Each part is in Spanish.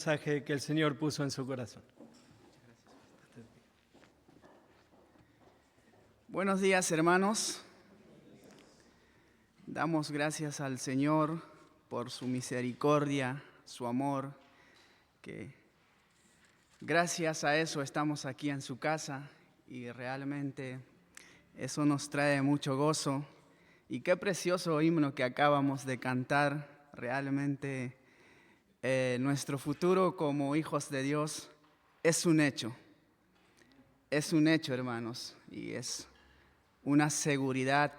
Mensaje que el Señor puso en su corazón. Buenos días, hermanos. Damos gracias al Señor por su misericordia, su amor, que gracias a eso estamos aquí en su casa y realmente eso nos trae mucho gozo. Y qué precioso himno que acabamos de cantar, realmente nuestro futuro como hijos de Dios es un hecho, hermanos, y es una seguridad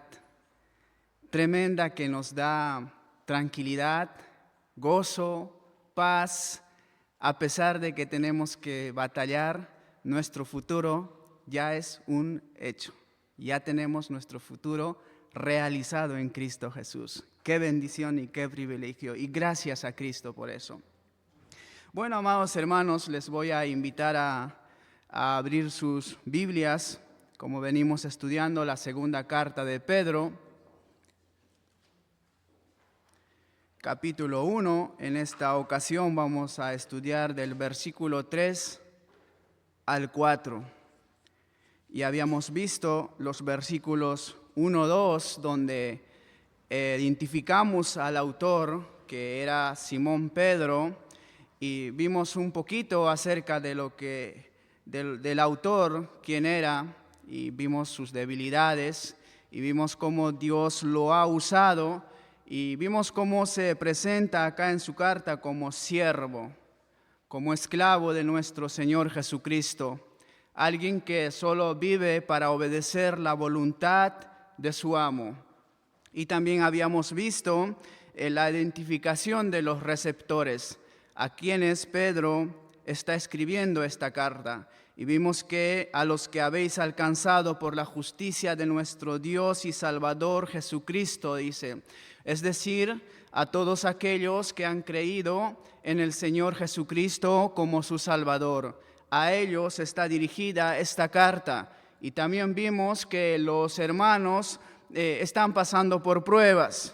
tremenda que nos da tranquilidad, gozo, paz, a pesar de que tenemos que batallar. Nuestro futuro ya es un hecho, ya tenemos nuestro futuro realizado en Cristo Jesús. Qué bendición y qué privilegio, y gracias a Cristo por eso. Bueno, amados hermanos, les voy a invitar a abrir sus Biblias, como venimos estudiando la segunda carta de Pedro, capítulo 1. En esta ocasión vamos a estudiar del versículo 3 al 4. Y habíamos visto los versículos 1, 2, donde identificamos al autor, que era Simón Pedro, y vimos un poquito acerca de lo que del autor, quién era, y vimos sus debilidades, y vimos cómo Dios lo ha usado, y vimos cómo se presenta acá en su carta como siervo, como esclavo de nuestro Señor Jesucristo, alguien que solo vive para obedecer la voluntad de su amo. Y también habíamos visto la identificación de los receptores, a quienes Pedro está escribiendo esta carta. Y vimos que a los que habéis alcanzado por la justicia de nuestro Dios y Salvador Jesucristo, dice, es decir, a todos aquellos que han creído en el Señor Jesucristo como su Salvador. A ellos está dirigida esta carta. Y también vimos que los hermanos están pasando por pruebas.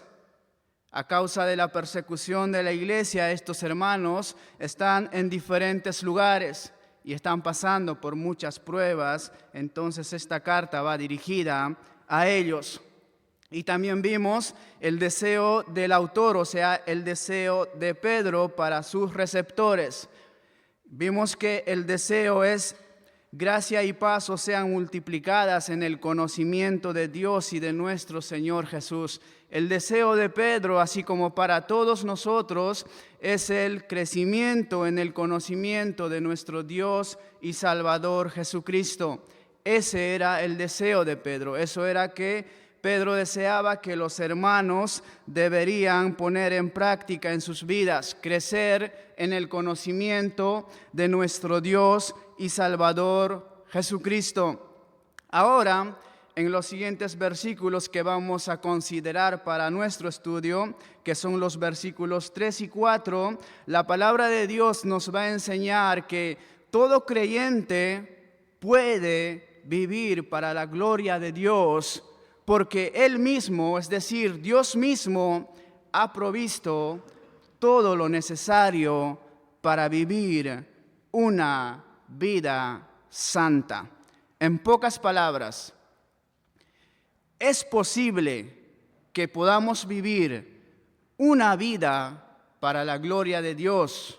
A causa de la persecución de la iglesia, estos hermanos están en diferentes lugares y están pasando por muchas pruebas. Entonces esta carta va dirigida a ellos. Y también vimos el deseo del autor, o sea, el deseo de Pedro para sus receptores. Vimos que el deseo es: gracia y paz os sean multiplicadas en el conocimiento de Dios y de nuestro Señor Jesús. El deseo de Pedro, así como para todos nosotros, es el crecimiento en el conocimiento de nuestro Dios y Salvador Jesucristo. Ese era el deseo de Pedro. Eso era que Pedro deseaba que los hermanos deberían poner en práctica en sus vidas, crecer en el conocimiento de nuestro Dios y Salvador Jesucristo. Ahora, en los siguientes versículos que vamos a considerar para nuestro estudio, que son los versículos 3 y 4, la palabra de Dios nos va a enseñar que todo creyente puede vivir para la gloria de Dios, porque Él mismo, es decir, Dios mismo, ha provisto todo lo necesario para vivir una vida santa. En pocas palabras, es posible que podamos vivir una vida para la gloria de Dios,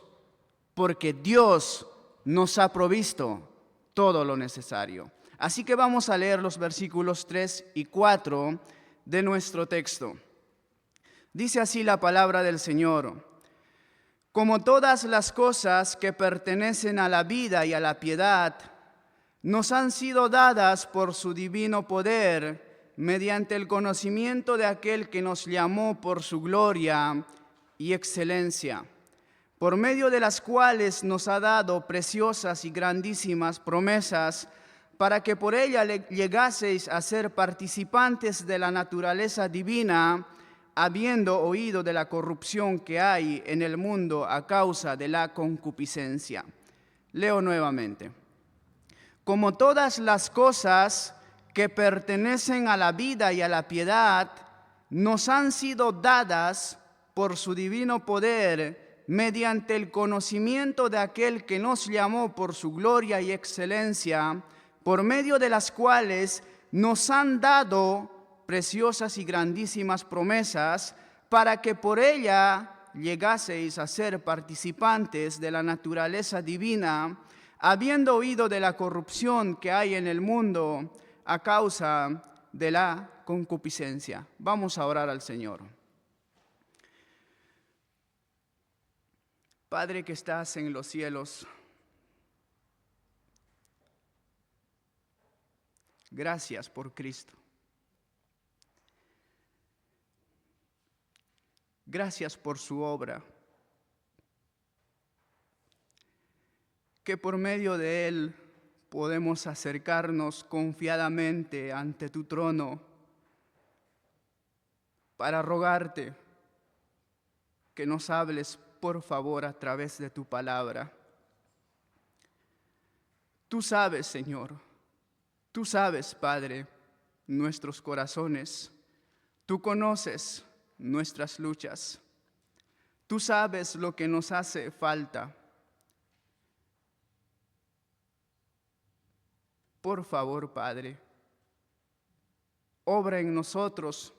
porque Dios nos ha provisto todo lo necesario. Así que vamos a leer los versículos 3 y 4 de nuestro texto. Dice así la palabra del Señor: como todas las cosas que pertenecen a la vida y a la piedad, nos han sido dadas por su divino poder, mediante el conocimiento de aquel que nos llamó por su gloria y excelencia, por medio de las cuales nos ha dado preciosas y grandísimas promesas, para que por ella llegaseis a ser participantes de la naturaleza divina, habiendo oído de la corrupción que hay en el mundo a causa de la concupiscencia. Leo nuevamente. Como todas las cosas que pertenecen a la vida y a la piedad, nos han sido dadas por su divino poder, mediante el conocimiento de aquel que nos llamó por su gloria y excelencia, por medio de las cuales nos han dado preciosas y grandísimas promesas, para que por ella llegaseis a ser participantes de la naturaleza divina, habiendo oído de la corrupción que hay en el mundo a causa de la concupiscencia. Vamos a orar al Señor. Padre que estás en los cielos, gracias por Cristo. Gracias por su obra, que por medio de Él podemos acercarnos confiadamente ante tu trono para rogarte que nos hables, por favor, a través de tu palabra. Tú sabes, Señor, tú sabes, Padre, nuestros corazones. Tú conoces nuestras luchas. Tú sabes lo que nos hace falta. Por favor, Padre, obra en nosotros.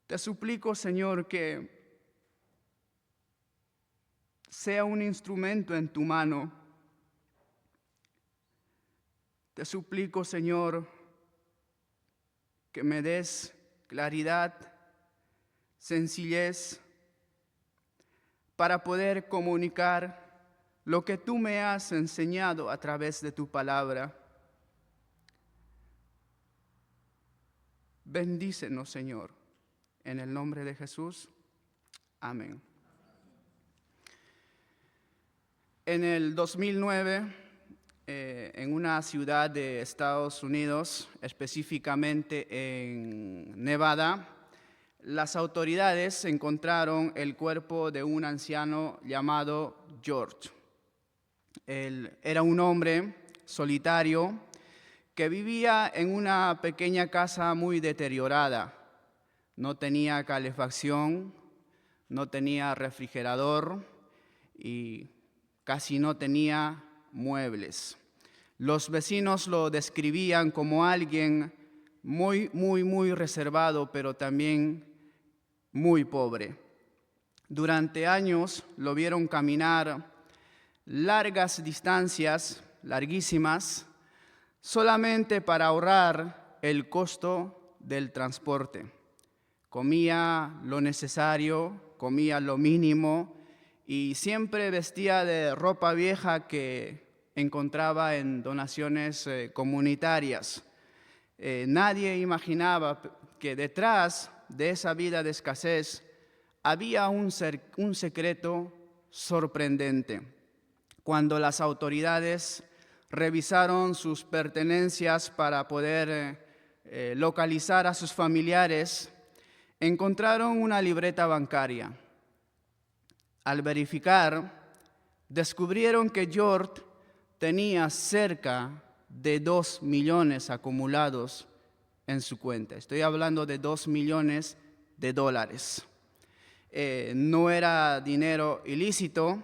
Te suplico, Señor, que sea un instrumento en tu mano. Te suplico, Señor, que me des claridad, sencillez, para poder comunicar lo que tú me has enseñado a través de tu palabra. Bendícenos, Señor, en el nombre de Jesús. Amén. En el 2009, en una ciudad de Estados Unidos, específicamente en Nevada, las autoridades encontraron el cuerpo de un anciano llamado George. Él era un hombre solitario que vivía en una pequeña casa muy deteriorada. No tenía calefacción, no tenía refrigerador y casi no tenía muebles. Los vecinos lo describían como alguien muy reservado, pero también muy pobre. Durante años lo vieron caminar largas distancias, larguísimas, solamente para ahorrar el costo del transporte. Comía lo necesario, comía lo mínimo y siempre vestía de ropa vieja que encontraba en donaciones comunitarias. Nadie imaginaba que detrás de esa vida de escasez había un secreto sorprendente. Cuando las autoridades revisaron sus pertenencias para poder localizar a sus familiares, encontraron una libreta bancaria. Al verificar, descubrieron que George tenía cerca de 2 millones acumulados en su cuenta. Estoy hablando de 2 millones de dólares. No era dinero ilícito,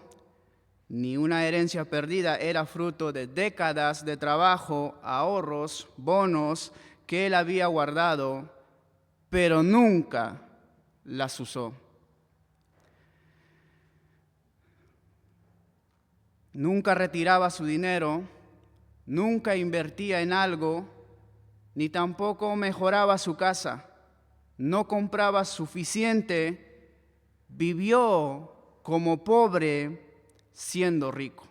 ni una herencia perdida, era fruto de décadas de trabajo, ahorros, bonos que él había guardado, pero nunca las usó. Nunca retiraba su dinero, nunca invertía en algo, ni tampoco mejoraba su casa. No compraba suficiente, vivió como pobre siendo rico.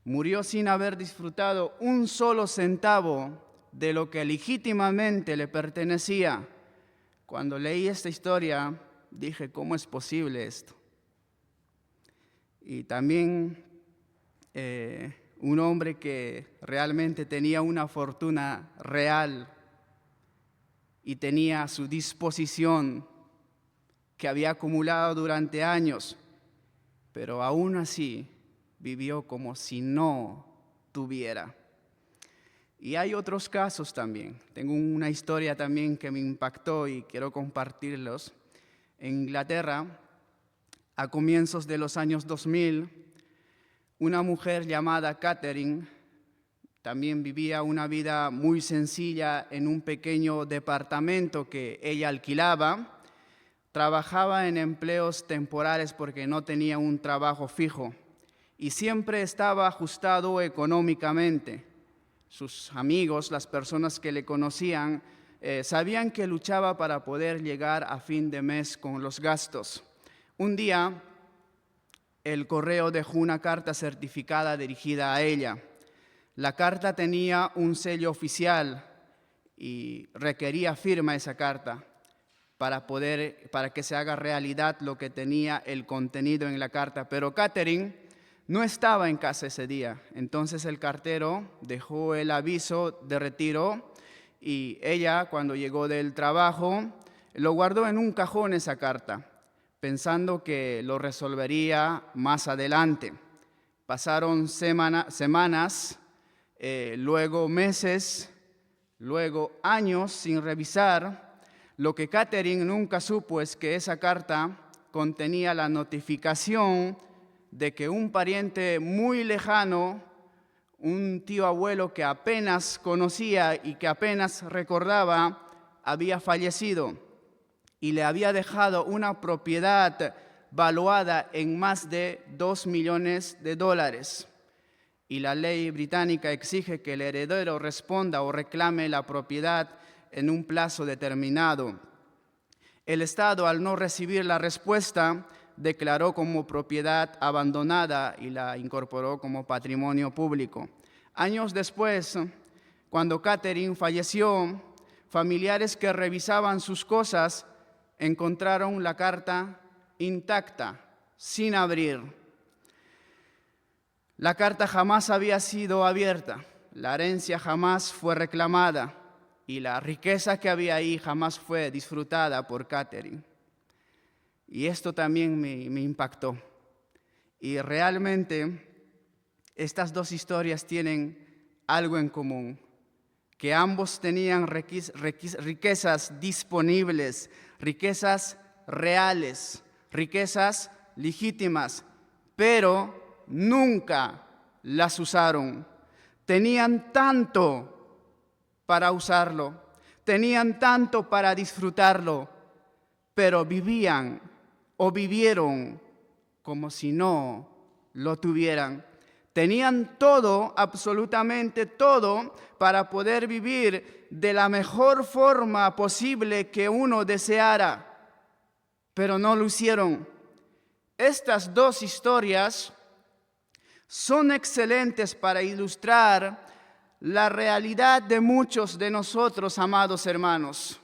Murió sin haber disfrutado un solo centavo de lo que legítimamente le pertenecía. Cuando leí esta historia, dije, ¿cómo es posible esto? Y también un hombre que realmente tenía una fortuna real y tenía a su disposición que había acumulado durante años, pero aún así vivió como si no tuviera. Y hay otros casos también. Tengo una historia también que me impactó y quiero compartirlos. en Inglaterra, a comienzos de los años 2000, una mujer llamada Catherine también vivía una vida muy sencilla en un pequeño departamento que ella alquilaba. Trabajaba en empleos temporales porque no tenía un trabajo fijo y siempre estaba ajustado económicamente. Sus amigos, las personas que le conocían, sabían que luchaba para poder llegar a fin de mes con los gastos. Un día, el correo dejó una carta certificada dirigida a ella. La carta tenía un sello oficial y requería firma esa carta para que se haga realidad lo que tenía el contenido en la carta. Pero Catherine no estaba en casa ese día. Entonces el cartero dejó el aviso de retiro y ella, cuando llegó del trabajo, lo guardó en un cajón esa carta, pensando que lo resolvería más adelante. Pasaron semanas, luego meses, luego años sin revisar. Lo que Catherine nunca supo es que esa carta contenía la notificación de que un pariente muy lejano, un tío abuelo que apenas conocía y que apenas recordaba, había fallecido y le había dejado una propiedad valuada en más de $2 millones. Y la ley británica exige que el heredero responda o reclame la propiedad en un plazo determinado. El Estado, al no recibir la respuesta, declaró como propiedad abandonada y la incorporó como patrimonio público. Años después, cuando Catherine falleció, familiares que revisaban sus cosas encontraron la carta intacta, sin abrir. La carta jamás había sido abierta, la herencia jamás fue reclamada y la riqueza que había ahí jamás fue disfrutada por Catherine. Y esto también me impactó. Y realmente estas dos historias tienen algo en común, que ambos tenían riquezas disponibles, riquezas reales, riquezas legítimas, pero nunca las usaron. Tenían tanto para usarlo, tenían tanto para disfrutarlo, pero vivían o vivieron como si no lo tuvieran. Tenían todo, absolutamente todo, para poder vivir de la mejor forma posible que uno deseara, pero no lo hicieron. Estas dos historias son excelentes para ilustrar la realidad de muchos de nosotros, amados hermanos.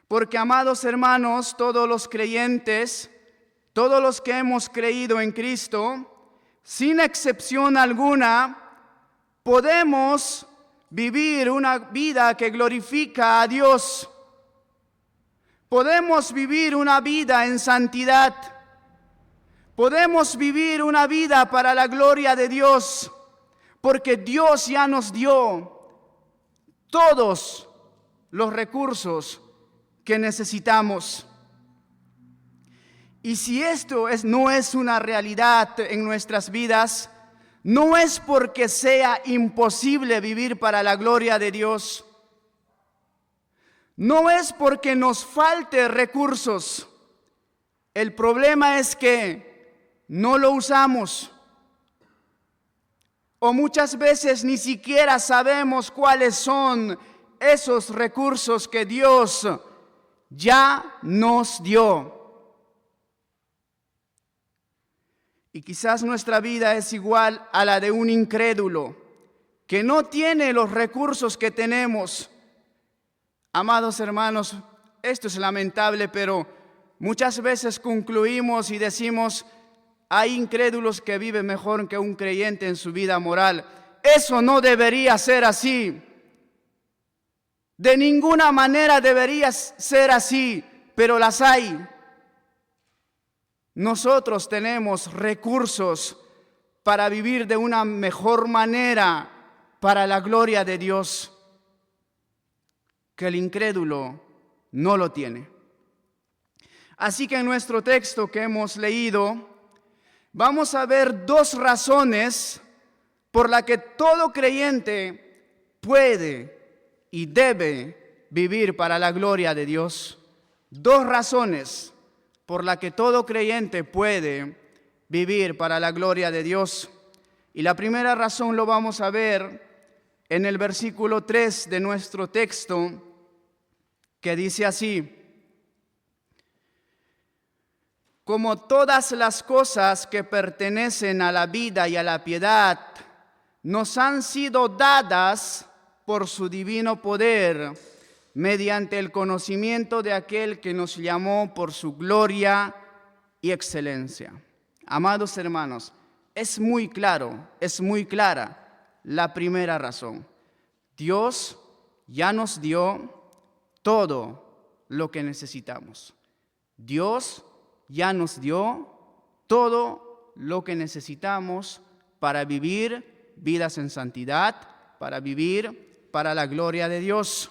Porque, amados hermanos, todos los creyentes, todos los que hemos creído en Cristo, sin excepción alguna, podemos vivir una vida que glorifica a Dios. Podemos vivir una vida en santidad. Podemos vivir una vida para la gloria de Dios, porque Dios ya nos dio todos los recursos que necesitamos. Y si esto no es una realidad en nuestras vidas, no es porque sea imposible vivir para la gloria de Dios. No es porque nos falte recursos. El problema es que no lo usamos. O muchas veces ni siquiera sabemos cuáles son esos recursos que Dios ya nos dio. Y quizás nuestra vida es igual a la de un incrédulo que no tiene los recursos que tenemos. Amados hermanos, esto es lamentable, pero muchas veces concluimos y decimos: hay incrédulos que viven mejor que un creyente en su vida moral. Eso no debería ser así. De ninguna manera debería ser así, pero las hay. Nosotros tenemos recursos para vivir de una mejor manera para la gloria de Dios, que el incrédulo no lo tiene. Así que en nuestro texto que hemos leído, vamos a ver dos razones por las que todo creyente puede y debe vivir para la gloria de Dios. Dos razones por las que todo creyente puede vivir para la gloria de Dios. Y la primera razón lo vamos a ver en el versículo 3 de nuestro texto, que dice así: como todas las cosas que pertenecen a la vida y a la piedad nos han sido dadas por su divino poder, mediante el conocimiento de aquel que nos llamó por su gloria y excelencia. Amados hermanos, es muy claro, es muy clara la primera razón. Dios ya nos dio todo lo que necesitamos. Dios ya nos dio todo lo que necesitamos para vivir vidas en santidad, para vivir para la gloria de Dios.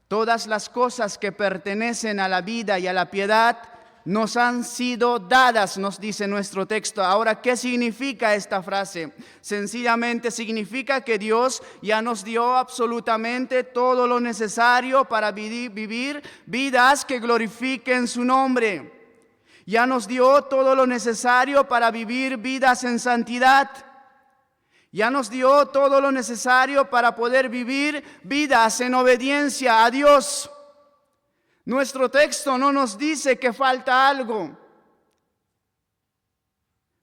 Todas las cosas que pertenecen a la vida y a la piedad nos han sido dadas, nos dice nuestro texto. Ahora, ¿qué significa esta frase? Sencillamente significa que Dios ya nos dio absolutamente todo lo necesario para vivir vidas que glorifiquen su nombre. Ya nos dio todo lo necesario para vivir vidas en santidad. Ya nos dio todo lo necesario para poder vivir vidas en obediencia a Dios. Nuestro texto no nos dice que falta algo.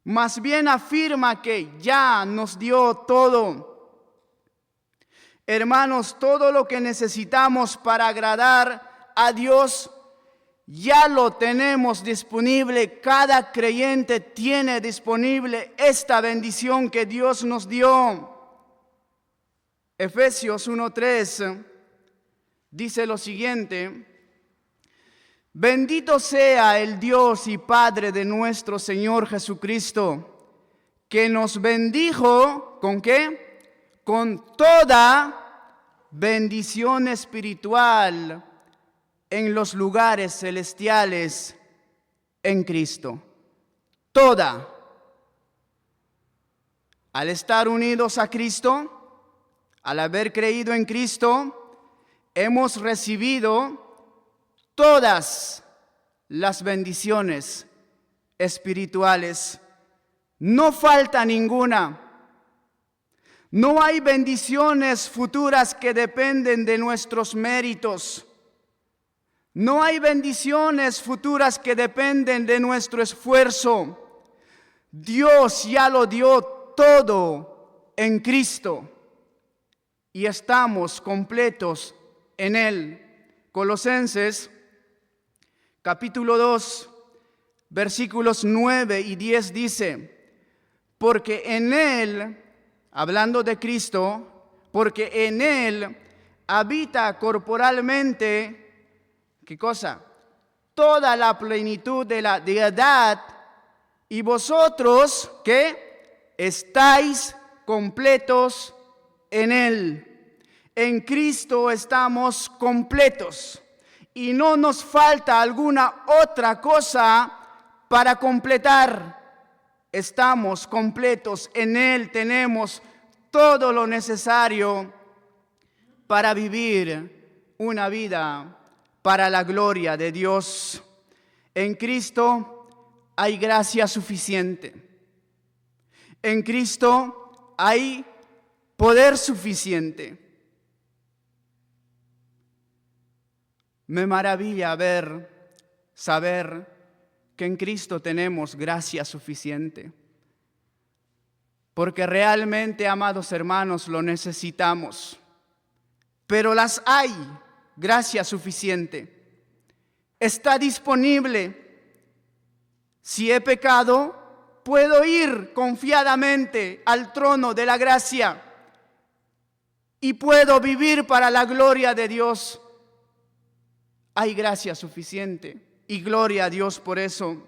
Más bien afirma que ya nos dio todo. Hermanos, todo lo que necesitamos para agradar a Dios ya lo tenemos disponible. Cada creyente tiene disponible esta bendición que Dios nos dio. Efesios 1:3 dice lo siguiente: bendito sea el Dios y Padre de nuestro Señor Jesucristo, que nos bendijo, ¿con qué? Con toda bendición espiritual en los lugares celestiales en Cristo. Toda. Al estar unidos a Cristo, al haber creído en Cristo, hemos recibido todas las bendiciones espirituales. No falta ninguna. No hay bendiciones futuras que dependen de nuestros méritos. No hay bendiciones futuras que dependen de nuestro esfuerzo. Dios ya lo dio todo en Cristo y estamos completos en Él. Colosenses capítulo 2, versículos 9 y 10 dice: porque en Él, hablando de Cristo, porque en Él habita corporalmente, ¿qué cosa? Toda la plenitud de la deidad, y vosotros, ¿qué? Estáis completos en Él. En Cristo estamos completos y no nos falta alguna otra cosa para completar. Estamos completos en Él, tenemos todo lo necesario para vivir una vida para la gloria de Dios. En Cristo hay gracia suficiente. En Cristo hay poder suficiente. Me maravilla saber que en Cristo tenemos gracia suficiente. Porque realmente, amados hermanos, lo necesitamos. Pero las hay. Gracia suficiente. Está disponible. Si he pecado, puedo ir confiadamente al trono de la gracia y puedo vivir para la gloria de Dios. Hay gracia suficiente y gloria a Dios por eso.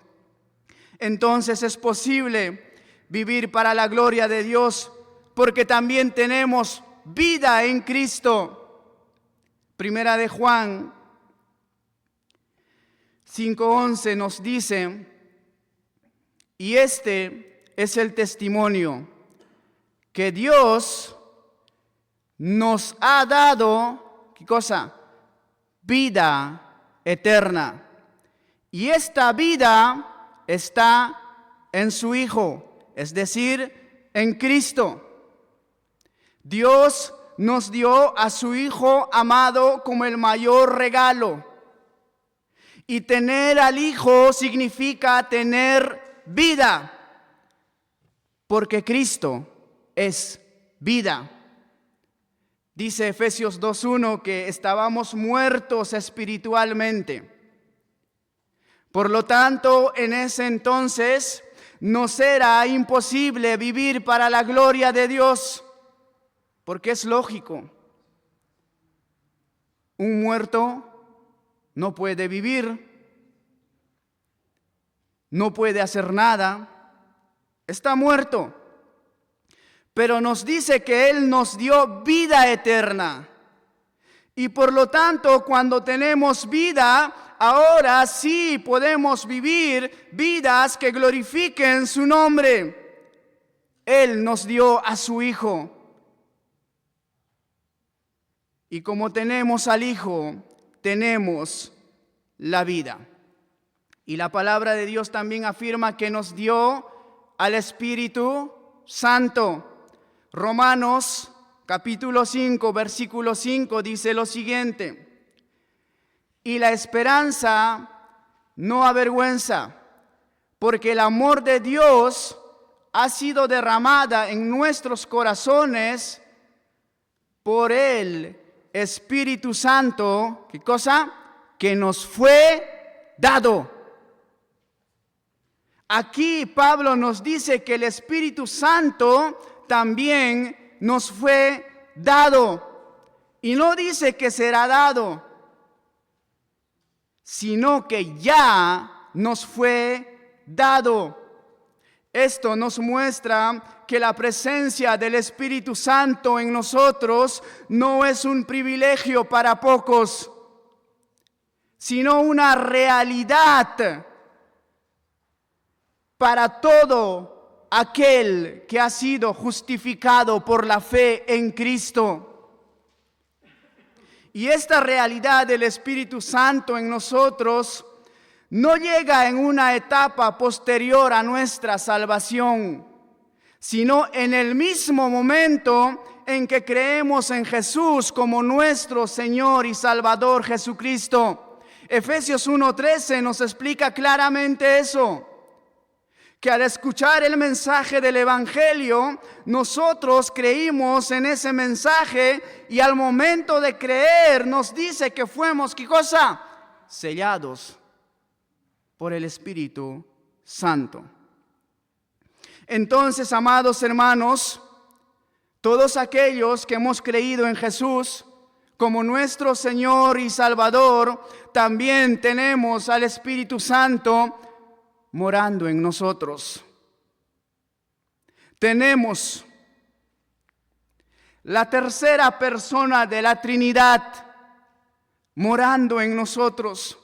Entonces es posible vivir para la gloria de Dios porque también tenemos vida en Cristo. Primera de Juan 5:11 nos dice, y este es el testimonio, que Dios nos ha dado, ¿qué cosa? Vida eterna. Y esta vida está en su Hijo, es decir, en Cristo. Dios nos dio a su Hijo amado como el mayor regalo. Y tener al Hijo significa tener vida, porque Cristo es vida. Dice Efesios 2:1 que estábamos muertos espiritualmente. Por lo tanto, en ese entonces nos era imposible vivir para la gloria de Dios, porque es lógico. Un muerto no puede vivir, no puede hacer nada, está muerto. Pero nos dice que Él nos dio vida eterna. Y por lo tanto, cuando tenemos vida, ahora sí podemos vivir vidas que glorifiquen su nombre. Él nos dio a su Hijo. Y como tenemos al Hijo, tenemos la vida. Y la palabra de Dios también afirma que nos dio al Espíritu Santo. Romanos capítulo 5, versículo 5 dice lo siguiente: y la esperanza no avergüenza, porque el amor de Dios ha sido derramada en nuestros corazones por el Espíritu Santo, ¿qué cosa? Que nos fue dado. Aquí Pablo nos dice que el Espíritu Santo también nos fue dado. Y no dice que será dado, sino que ya nos fue dado. Esto nos muestra que la presencia del Espíritu Santo en nosotros no es un privilegio para pocos, sino una realidad para todo aquel que ha sido justificado por la fe en Cristo. Y esta realidad del Espíritu Santo en nosotros no llega en una etapa posterior a nuestra salvación, sino en el mismo momento en que creemos en Jesús como nuestro Señor y Salvador Jesucristo. Efesios 1:13 nos explica claramente eso, que al escuchar el mensaje del Evangelio, nosotros creímos en ese mensaje y al momento de creer nos dice que fuimos, ¿qué cosa? Sellados por el Espíritu Santo. Entonces, amados hermanos, todos aquellos que hemos creído en Jesús como nuestro Señor y Salvador, también tenemos al Espíritu Santo morando en nosotros. Tenemos la tercera persona de la Trinidad morando en nosotros.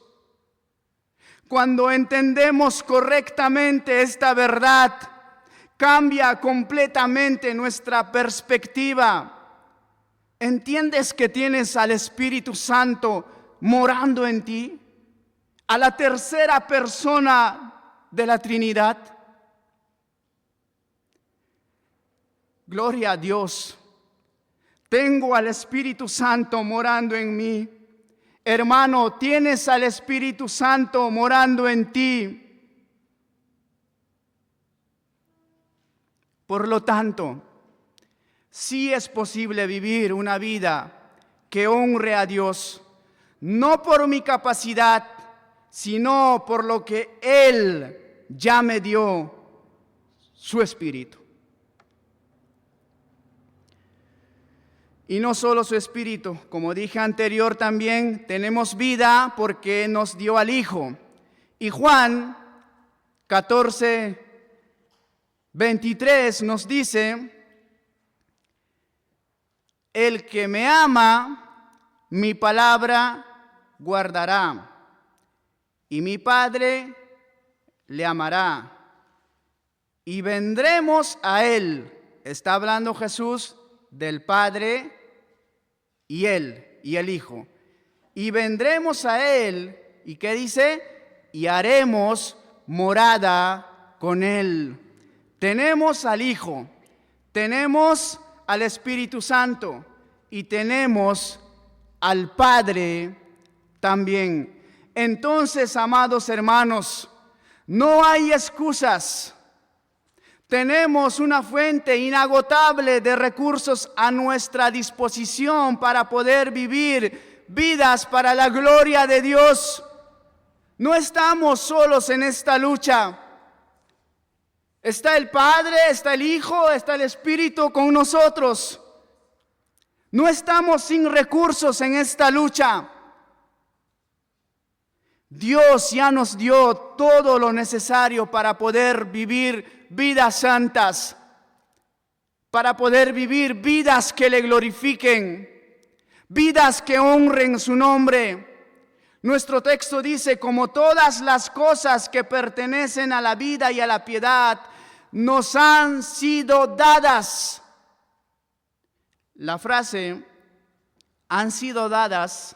Cuando entendemos correctamente esta verdad, cambia completamente nuestra perspectiva. ¿Entiendes que tienes al Espíritu Santo morando en ti? A la tercera persona de la Trinidad. Gloria a Dios. Tengo al Espíritu Santo morando en mí. Hermano, tienes al Espíritu Santo morando en ti. Por lo tanto, sí es posible vivir una vida que honre a Dios, no por mi capacidad, sino por lo que Él ya me dio, su Espíritu. Y no solo su Espíritu, como dije anterior también, tenemos vida porque nos dio al Hijo. Y Juan 14:23 nos dice: el que me ama, mi palabra guardará, y mi Padre le amará, y vendremos a Él. Está hablando Jesús del Padre y Él, y el Hijo. Y vendremos a Él, ¿y qué dice? Y haremos morada con Él. Tenemos al Hijo, tenemos al Espíritu Santo y tenemos al Padre también. Entonces, amados hermanos, no hay excusas. Tenemos una fuente inagotable de recursos a nuestra disposición para poder vivir vidas para la gloria de Dios. No estamos solos en esta lucha. Está el Padre, está el Hijo, está el Espíritu con nosotros. No estamos sin recursos en esta lucha. Dios ya nos dio todo lo necesario para poder vivir vidas santas, para poder vivir vidas que le glorifiquen, vidas que honren su nombre. Nuestro texto dice, como todas las cosas que pertenecen a la vida y a la piedad, nos han sido dadas. La frase, han sido dadas,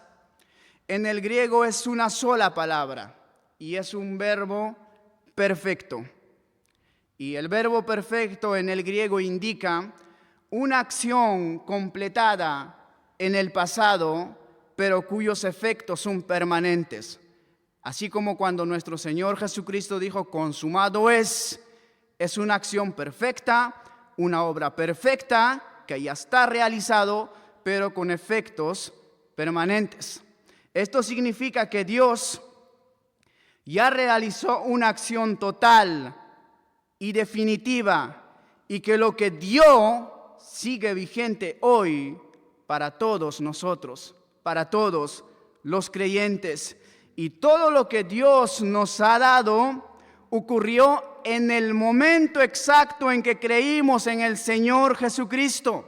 en el griego es una sola palabra y es un verbo perfecto. Y el verbo perfecto en el griego indica una acción completada en el pasado, pero cuyos efectos son permanentes. Así como cuando nuestro Señor Jesucristo dijo, consumado es una acción perfecta, una obra perfecta que ya está realizado, pero con efectos permanentes. Esto significa que Dios ya realizó una acción total y definitiva y que lo que dio sigue vigente hoy para todos nosotros, para todos los creyentes. Y todo lo que Dios nos ha dado ocurrió en el momento exacto en que creímos en el Señor Jesucristo.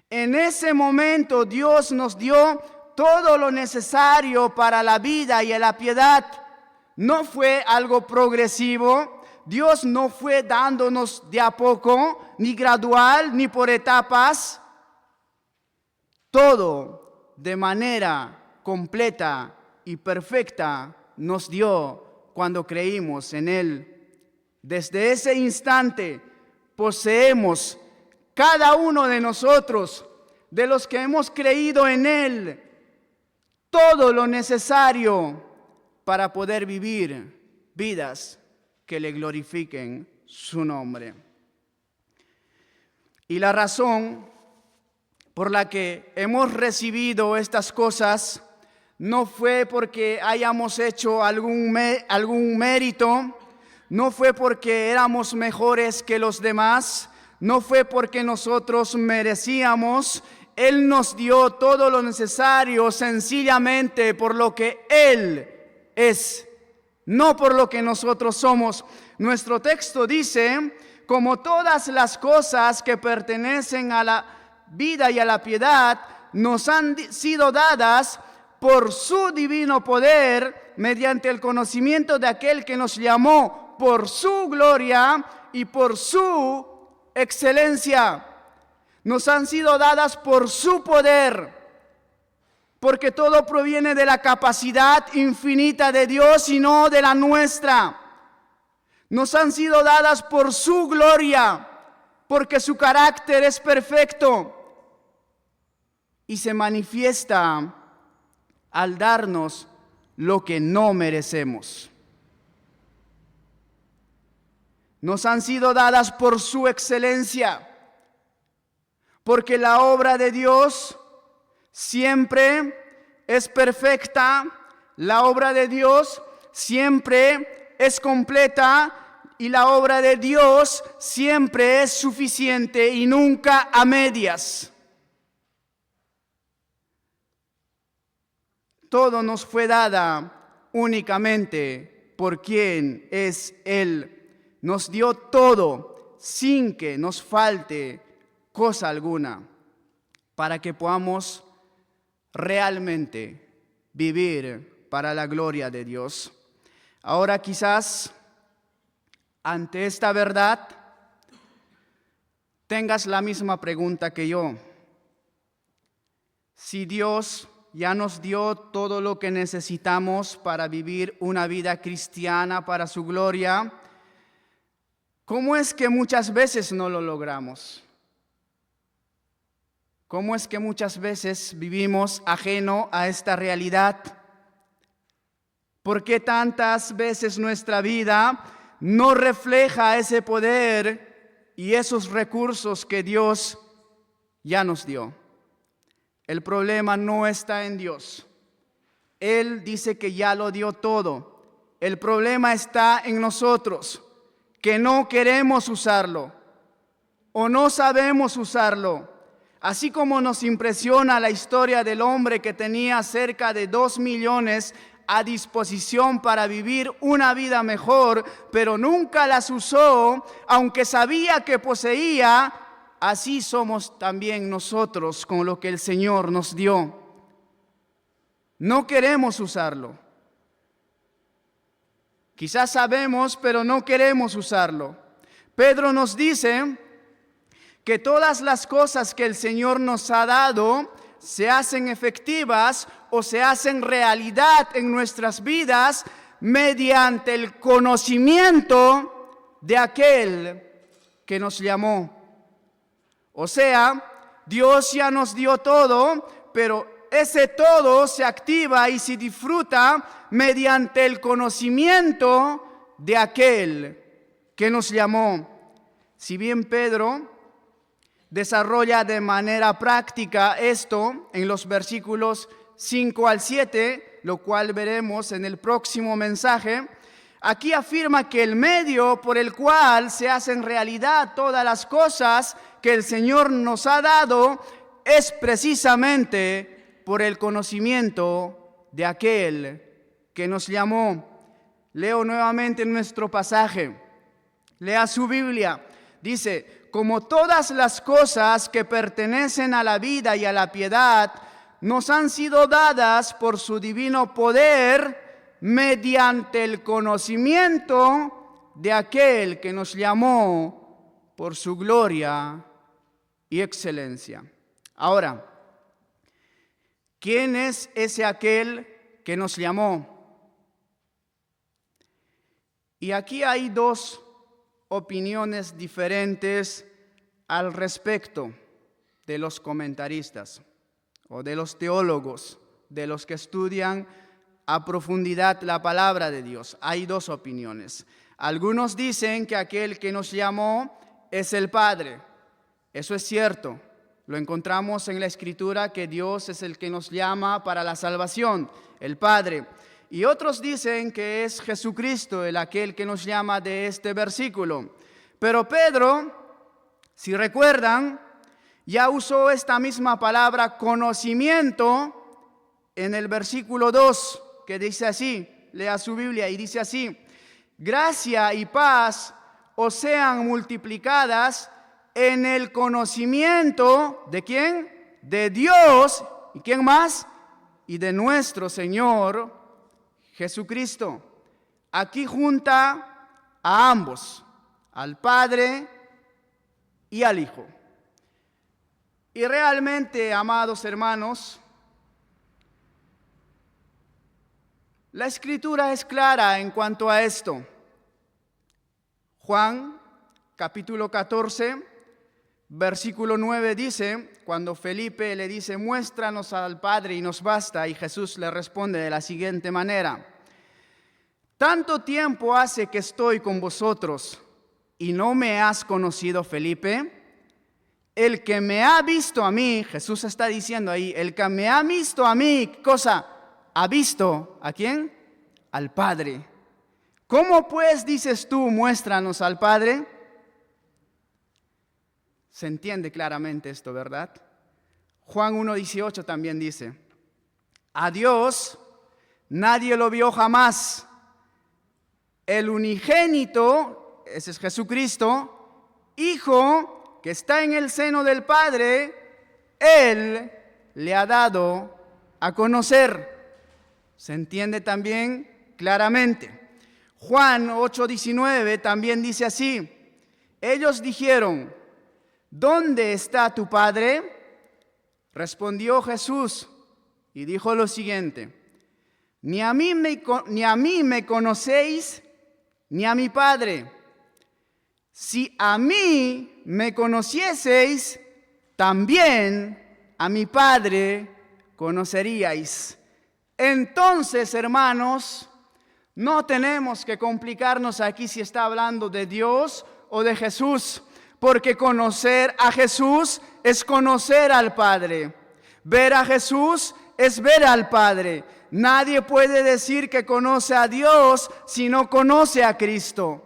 En ese momento Dios nos dio todo lo necesario para la vida y la piedad. No fue algo progresivo. Dios no fue dándonos de a poco, ni gradual, ni por etapas. Todo de manera completa y perfecta nos dio cuando creímos en Él. Desde ese instante poseemos cada uno de nosotros, de los que hemos creído en Él, todo lo necesario para poder vivir vidas que le glorifiquen su nombre. Y la razón por la que hemos recibido estas cosas no fue porque hayamos hecho algún mérito, no fue porque éramos mejores que los demás, no fue porque nosotros merecíamos. Él nos dio todo lo necesario sencillamente por lo que Él es, no por lo que nosotros somos. Nuestro texto dice, como todas las cosas que pertenecen a la vida y a la piedad, nos han sido dadas por su divino poder, mediante el conocimiento de aquel que nos llamó por su gloria y por su excelencia. Nos han sido dadas por su poder, porque todo proviene de la capacidad infinita de Dios y no de la nuestra. Nos han sido dadas por su gloria, porque su carácter es perfecto y se manifiesta al darnos lo que no merecemos. Nos han sido dadas por su excelencia, porque la obra de Dios siempre es perfecta, la obra de Dios siempre es completa y la obra de Dios siempre es suficiente y nunca a medias. Todo nos fue dada únicamente por quien es Él. Nos dio todo sin que nos falte cosa alguna, para que podamos realmente vivir para la gloria de Dios. Ahora quizás ante esta verdad tengas la misma pregunta que yo. Si Dios ya nos dio todo lo que necesitamos para vivir una vida cristiana para su gloria, ¿cómo es que muchas veces no lo logramos? ¿Cómo es que muchas veces vivimos ajeno a esta realidad? ¿Por qué tantas veces nuestra vida no refleja ese poder y esos recursos que Dios ya nos dio? El problema no está en Dios. Él dice que ya lo dio todo. El problema está en nosotros, que no queremos usarlo o no sabemos usarlo. Así como nos impresiona la historia del hombre que tenía cerca de 2 millones a disposición para vivir una vida mejor, pero nunca las usó, aunque sabía que poseía, así somos también nosotros con lo que el Señor nos dio. No queremos usarlo. Quizás sabemos, pero no queremos usarlo. Pedro nos dice que todas las cosas que el Señor nos ha dado se hacen efectivas o se hacen realidad en nuestras vidas mediante el conocimiento de aquel que nos llamó. O sea, Dios ya nos dio todo, pero ese todo se activa y se disfruta mediante el conocimiento de aquel que nos llamó. Si bien Pedro desarrolla de manera práctica esto en los versículos 5 al 7, lo cual veremos en el próximo mensaje, aquí afirma que el medio por el cual se hacen realidad todas las cosas que el Señor nos ha dado es precisamente por el conocimiento de aquel que nos llamó. Leo nuevamente nuestro pasaje. Lea su Biblia. Dice: como todas las cosas que pertenecen a la vida y a la piedad nos han sido dadas por su divino poder mediante el conocimiento de aquel que nos llamó por su gloria y excelencia. Ahora, ¿quién es ese aquel que nos llamó? Y aquí hay dos opiniones diferentes al respecto de los comentaristas o de los teólogos, de los que estudian a profundidad la palabra de Dios. Hay dos opiniones. Algunos dicen que aquel que nos llamó es el Padre. Eso es cierto. Lo encontramos en la Escritura, que Dios es el que nos llama para la salvación, el Padre. Y otros dicen que es Jesucristo aquel que nos llama de este versículo. Pero Pedro, si recuerdan, ya usó esta misma palabra conocimiento en el versículo 2, que dice así, lea su Biblia y dice así: gracia y paz os sean multiplicadas en el conocimiento, ¿de quién? De Dios. ¿Y quién más? Y de nuestro Señor Jesucristo. Aquí junta a ambos, al Padre y al Hijo. Y realmente, amados hermanos, la Escritura es clara en cuanto a esto. Juan, capítulo 14, versículo 9 dice, cuando Felipe le dice: muéstranos al Padre y nos basta, y Jesús le responde de la siguiente manera: ¿tanto tiempo hace que estoy con vosotros y no me has conocido, Felipe? El que me ha visto a mí, Jesús está diciendo ahí, el que me ha visto a mí, ¿qué cosa? ¿Ha visto a quién? Al Padre. ¿Cómo pues dices tú, muéstranos al Padre? Se entiende claramente esto, ¿verdad? Juan 1:18 también dice: a Dios nadie lo vio jamás. El unigénito, ese es Jesucristo, Hijo, que está en el seno del Padre, Él le ha dado a conocer. ¿Se entiende también claramente? Juan 8:19 también dice así. Ellos dijeron, ¿dónde está tu Padre? Respondió Jesús y dijo lo siguiente, ni a mí me conocéis, ni a mi Padre. Si a mí me conocieseis, también a mi Padre conoceríais. Entonces, hermanos, no tenemos que complicarnos aquí si está hablando de Dios o de Jesús, porque conocer a Jesús es conocer al Padre. Ver a Jesús es ver al Padre. Nadie puede decir que conoce a Dios si no conoce a Cristo,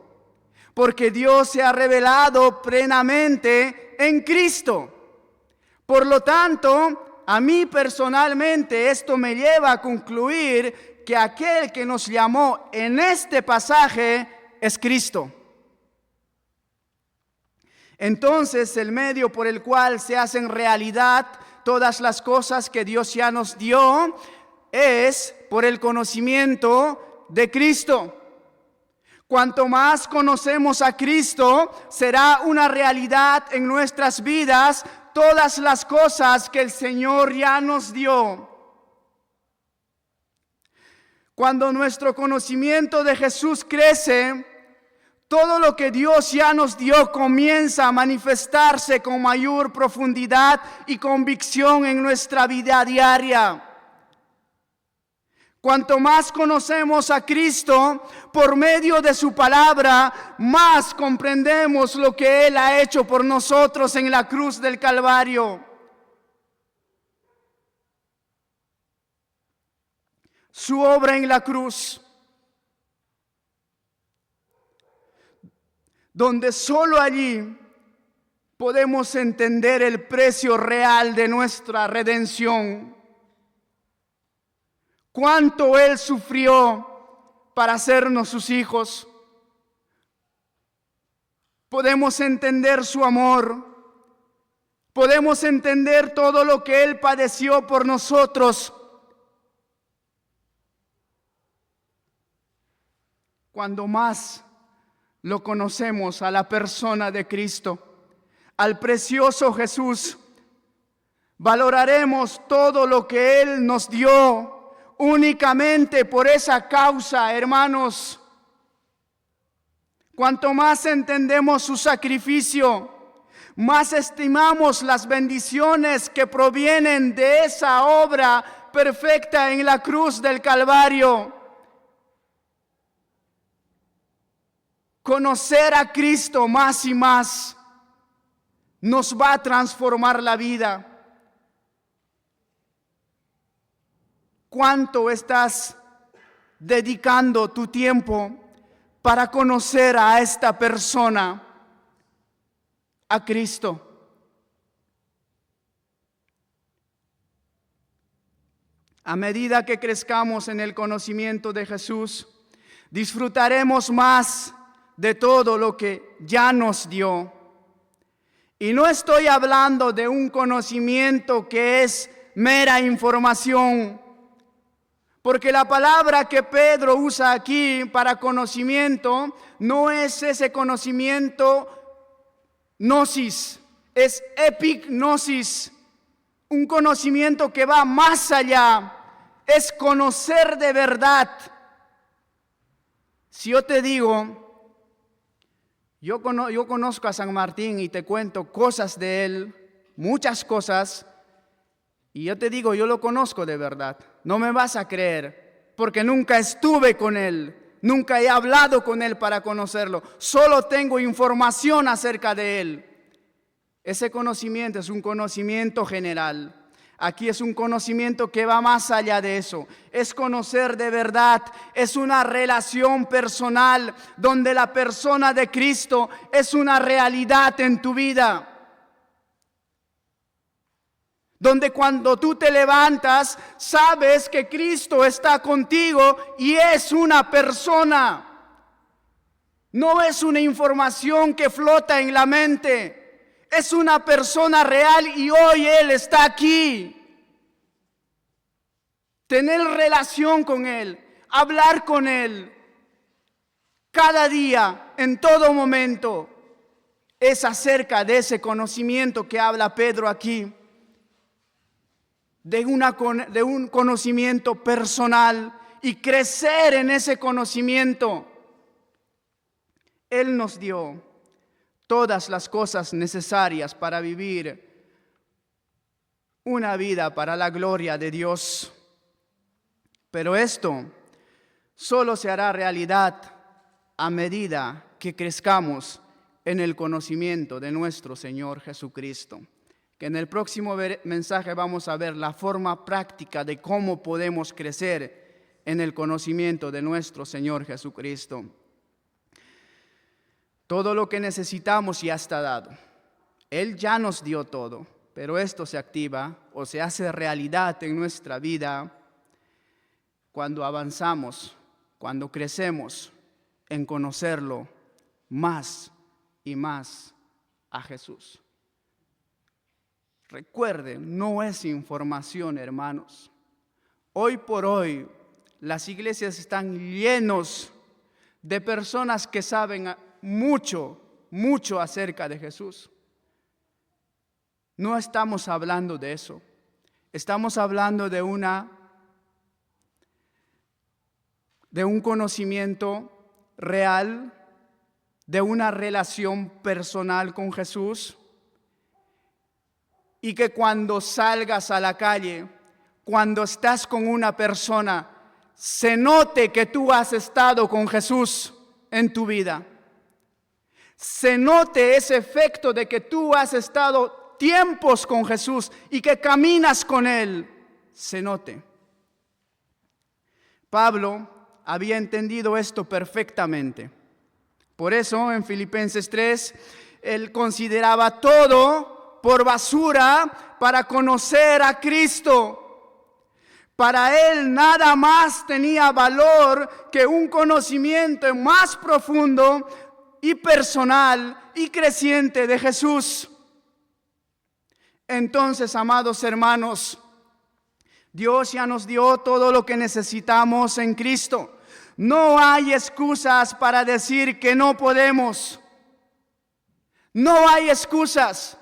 porque Dios se ha revelado plenamente en Cristo. Por lo tanto, a mí personalmente esto me lleva a concluir que aquel que nos llamó en este pasaje es Cristo. Entonces, el medio por el cual se hacen realidad todas las cosas que Dios ya nos dio es por el conocimiento de Cristo. Cuanto más conocemos a Cristo, será una realidad en nuestras vidas todas las cosas que el Señor ya nos dio. Cuando nuestro conocimiento de Jesús crece, todo lo que Dios ya nos dio comienza a manifestarse con mayor profundidad y convicción en nuestra vida diaria. Cuanto más conocemos a Cristo por medio de su palabra, más comprendemos lo que Él ha hecho por nosotros en la cruz del Calvario. Su obra en la cruz, donde solo allí podemos entender el precio real de nuestra redención. Cuánto Él sufrió para hacernos sus hijos. Podemos entender su amor. Podemos entender todo lo que Él padeció por nosotros. Cuando más lo conocemos a la persona de Cristo, al precioso Jesús, valoraremos todo lo que Él nos dio únicamente por esa causa, hermanos. Cuanto más entendemos su sacrificio, más estimamos las bendiciones que provienen de esa obra perfecta en la cruz del Calvario. Conocer a Cristo más y más nos va a transformar la vida. ¿Cuánto estás dedicando tu tiempo para conocer a esta persona, a Cristo? A medida que crezcamos en el conocimiento de Jesús, disfrutaremos más de todo lo que ya nos dio. Y no estoy hablando de un conocimiento que es mera información, porque la palabra que Pedro usa aquí para conocimiento no es ese conocimiento gnosis, es epignosis, un conocimiento que va más allá, es conocer de verdad. Si yo te digo, yo conozco a San Martín y te cuento cosas de él, muchas cosas, y yo te digo, yo lo conozco de verdad. No me vas a creer, porque nunca estuve con él, nunca he hablado con él para conocerlo, solo tengo información acerca de él. Ese conocimiento es un conocimiento general. Aquí es un conocimiento que va más allá de eso. Es conocer de verdad, es una relación personal donde la persona de Cristo es una realidad en tu vida. Donde cuando tú te levantas, sabes que Cristo está contigo y es una persona. No es una información que flota en la mente. Es una persona real y hoy Él está aquí. tener relación con Él, hablar con Él cada día, en todo momento, es acerca de ese conocimiento que habla Pedro aquí, de un conocimiento personal y crecer en ese conocimiento. Él nos dio todas las cosas necesarias para vivir una vida para la gloria de Dios. Pero esto solo se hará realidad a medida que crezcamos en el conocimiento de nuestro Señor Jesucristo. Que en el próximo mensaje vamos a ver la forma práctica de cómo podemos crecer en el conocimiento de nuestro Señor Jesucristo. Todo lo que necesitamos ya está dado. Él ya nos dio todo, pero esto se activa o se hace realidad en nuestra vida cuando avanzamos, cuando crecemos en conocerlo más y más a Jesús. Recuerden, no es información, hermanos. Hoy por hoy, las iglesias están llenos de personas que saben mucho acerca de Jesús. No estamos hablando de eso. Estamos hablando de un conocimiento real, de una relación personal con Jesús, y que cuando salgas a la calle, cuando estás con una persona, se note que tú has estado con Jesús en tu vida. Se note ese efecto de que tú has estado tiempos con Jesús y que caminas con Él. Se note. Pablo había entendido esto perfectamente. Por eso en Filipenses 3, él consideraba todo por basura para conocer a Cristo. Para él nada más tenía valor que un conocimiento más profundo y personal y creciente de Jesús. Entonces, amados hermanos, Dios ya nos dio todo lo que necesitamos en Cristo. No hay excusas para decir que no podemos. No hay excusas.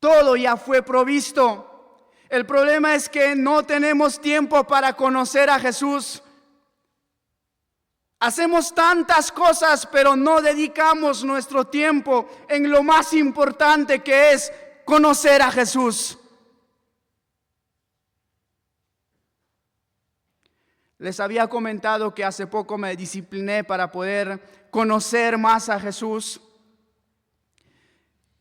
Todo ya fue provisto. El problema es que no tenemos tiempo para conocer a Jesús. Hacemos tantas cosas, pero no dedicamos nuestro tiempo en lo más importante, que es conocer a Jesús. Les había comentado que hace poco me discipliné para poder conocer más a Jesús.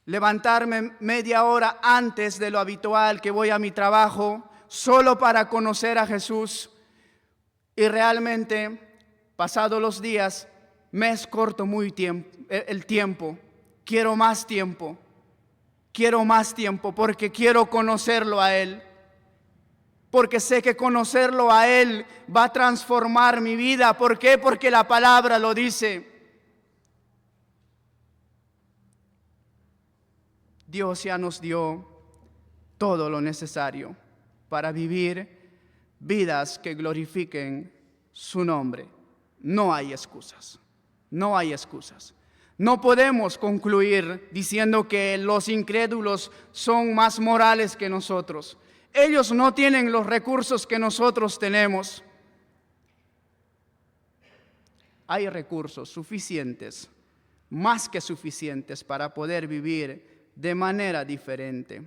Levantarme media hora antes de lo habitual que voy a mi trabajo, solo para conocer a Jesús. Y realmente, pasados los días, me es corto muy el tiempo. Quiero más tiempo. Quiero más tiempo porque quiero conocerlo a Él. Porque sé que conocerlo a Él va a transformar mi vida. ¿Por qué? Porque la palabra lo dice. Dios ya nos dio todo lo necesario para vivir vidas que glorifiquen su nombre. No hay excusas. No hay excusas. No podemos concluir diciendo que los incrédulos son más morales que nosotros. Ellos no tienen los recursos que nosotros tenemos. Hay recursos suficientes, más que suficientes, para poder vivir de manera diferente.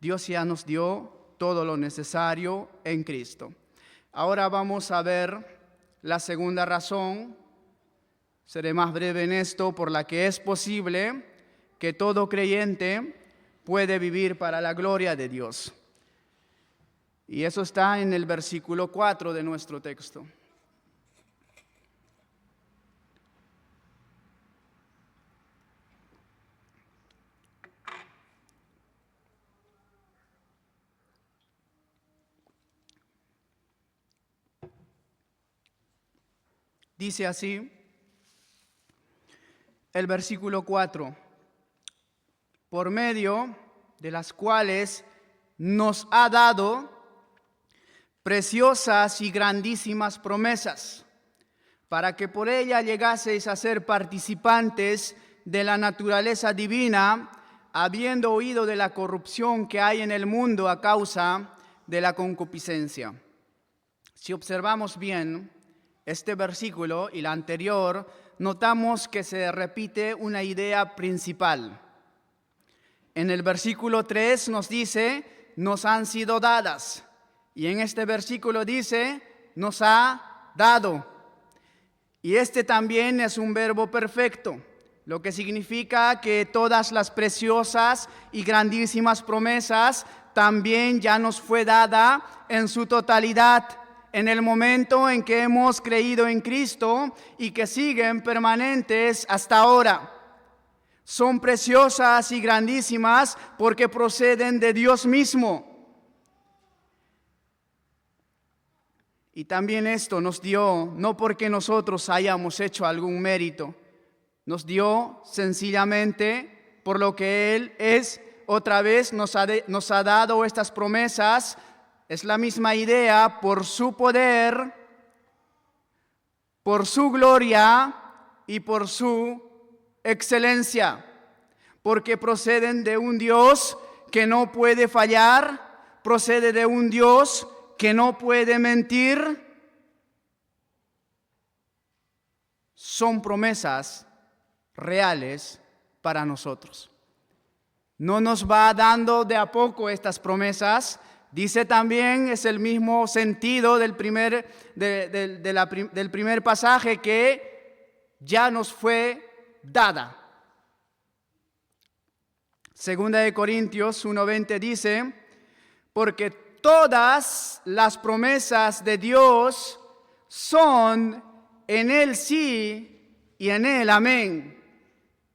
Dios ya nos dio todo lo necesario en Cristo. Ahora vamos a ver la segunda razón. Seré más breve en esto, por la que es posible que todo creyente puede vivir para la gloria de Dios. Y eso está en el versículo 4 de nuestro texto. Dice así el versículo 4: por medio de las cuales nos ha dado preciosas y grandísimas promesas, para que por ella llegaseis a ser participantes de la naturaleza divina, habiendo oído de la corrupción que hay en el mundo a causa de la concupiscencia. Si observamos bien este versículo y la anterior, notamos que se repite una idea principal. En el versículo 3 nos dice, nos han sido dadas. Y en este versículo dice, nos ha dado. Y este también es un verbo perfecto, lo que significa que todas las preciosas y grandísimas promesas también ya nos fue dada en su totalidad, en el momento en que hemos creído en Cristo y que siguen permanentes hasta ahora. Son preciosas y grandísimas porque proceden de Dios mismo. Y también esto nos dio, no porque nosotros hayamos hecho algún mérito, nos dio sencillamente por lo que Él es, otra vez nos ha dado estas promesas. Es la misma idea, por su poder, por su gloria y por su excelencia, porque proceden de un Dios que no puede fallar, procede de un Dios que no puede mentir. Son promesas reales para nosotros. No nos va dando de a poco estas promesas. Dice también, es el mismo sentido del primer pasaje, que ya nos fue dada. Segunda de Corintios 1:20 dice, porque todas las promesas de Dios son en Él sí y en Él amén,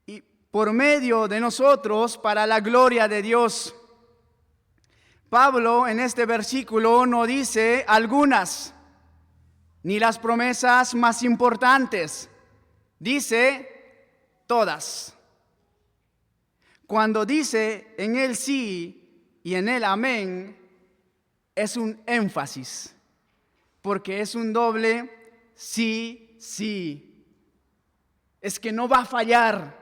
y por medio de nosotros para la gloria de Dios. Pablo en este versículo no dice algunas, ni las promesas más importantes, dice todas. Cuando dice en Él sí y en Él amén, es un énfasis, porque es un doble sí, sí. Es que no va a fallar,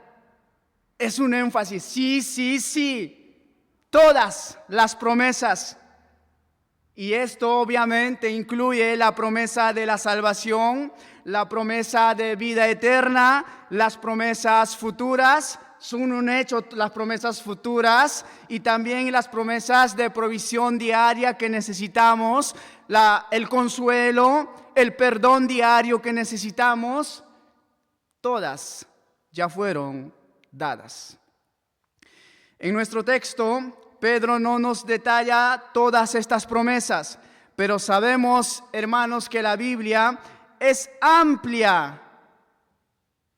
es un énfasis, sí, sí, sí. Todas las promesas. Y esto obviamente incluye la promesa de la salvación, la promesa de vida eterna, las promesas futuras. Son un hecho las promesas futuras y también las promesas de provisión diaria que necesitamos, el consuelo, el perdón diario que necesitamos. Todas ya fueron dadas. En nuestro texto, Pedro no nos detalla todas estas promesas, pero sabemos, hermanos, que la Biblia es amplia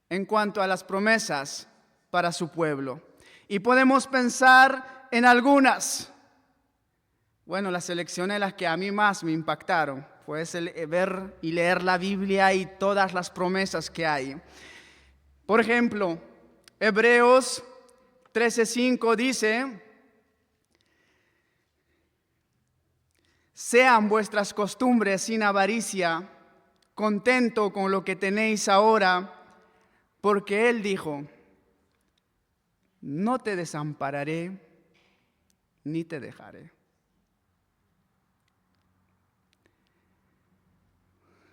en cuanto a las promesas para su pueblo. Y podemos pensar en algunas. Bueno, las seleccioné las que a mí más me impactaron. Puedes ver y leer la Biblia y todas las promesas que hay. Por ejemplo, Hebreos 13:5 dice, sean vuestras costumbres sin avaricia, contento con lo que tenéis ahora, porque Él dijo, no te desampararé ni te dejaré.